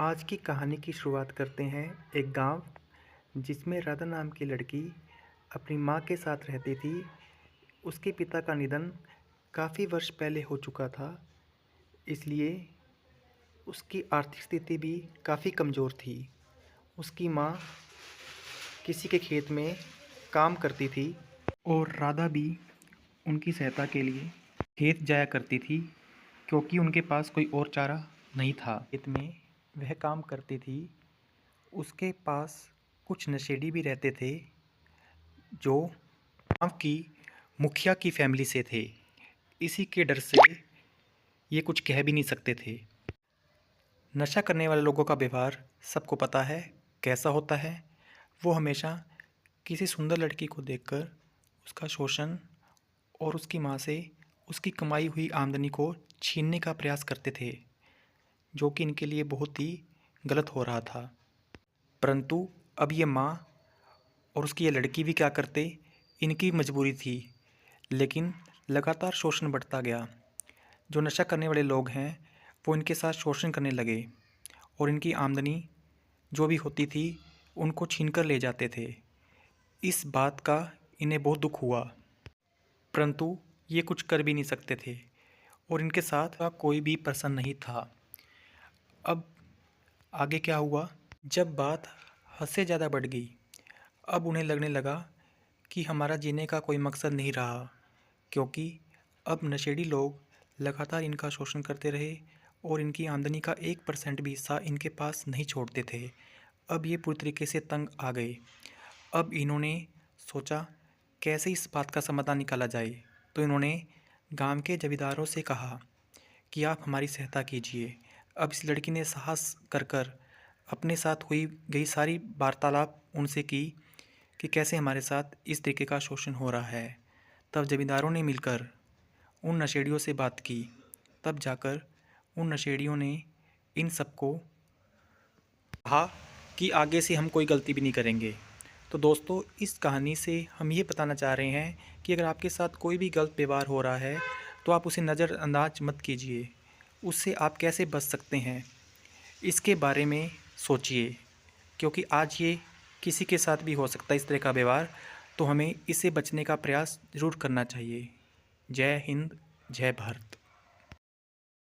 आज की कहानी की शुरुआत करते हैं एक गांव जिसमें राधा नाम की लड़की अपनी माँ के साथ रहती थी। उसके पिता का निधन काफ़ी वर्ष पहले हो चुका था, इसलिए उसकी आर्थिक स्थिति भी काफ़ी कमज़ोर थी। उसकी माँ किसी के खेत में काम करती थी और राधा भी उनकी सहायता के लिए खेत जाया करती थी, क्योंकि उनके पास कोई और चारा नहीं था। खेत में वह काम करती थी। उसके पास कुछ नशेड़ी भी रहते थे जो गांव की मुखिया की फैमिली से थे। इसी के डर से ये कुछ कह भी नहीं सकते थे। नशा करने वाले लोगों का व्यवहार सबको पता है कैसा होता है। वो हमेशा किसी सुंदर लड़की को देखकर उसका शोषण और उसकी माँ से उसकी कमाई हुई आमदनी को छीनने का प्रयास करते थे, जो कि इनके लिए बहुत ही गलत हो रहा था। परंतु अब ये माँ और उसकी ये लड़की भी क्या करते, इनकी मजबूरी थी। लेकिन लगातार शोषण बढ़ता गया। जो नशा करने वाले लोग हैं वो इनके साथ शोषण करने लगे और इनकी आमदनी जो भी होती थी उनको छीन कर ले जाते थे। इस बात का इन्हें बहुत दुख हुआ, परंतु ये कुछ कर भी नहीं सकते थे और इनके साथ का कोई भी पर्सन नहीं था। अब आगे क्या हुआ, जब बात हद से ज़्यादा बढ़ गई, अब उन्हें लगने लगा कि हमारा जीने का कोई मकसद नहीं रहा, क्योंकि अब नशेड़ी लोग लगातार इनका शोषण करते रहे और इनकी आमदनी का 1% भी हिस्सा इनके पास नहीं छोड़ते थे। अब ये पूरी तरीके से तंग आ गए। अब इन्होंने सोचा कैसे इस बात का समाधान निकाला जाए। तो इन्होंने गांव के जमींदारों से कहा कि आप हमारी सहायता कीजिए। अब इस लड़की ने साहस कर कर अपने साथ हुई गई सारी वार्तालाप उनसे की कि कैसे हमारे साथ इस तरीके का शोषण हो रहा है। तब जमींदारों ने मिलकर उन नशेड़ियों से बात की। तब जाकर उन नशेड़ियों ने इन सबको कहा कि आगे से हम कोई गलती भी नहीं करेंगे। तो दोस्तों, इस कहानी से हम ये बताना चाह रहे हैं कि अगर आपके साथ कोई भी गलत व्यवहार हो रहा है तो आप उसे नज़रअंदाज मत कीजिए। उससे आप कैसे बच सकते हैं इसके बारे में सोचिए, क्योंकि आज ये किसी के साथ भी हो सकता है इस तरह का व्यवहार। तो हमें इससे बचने का प्रयास ज़रूर करना चाहिए। जय हिंद, जय भारत।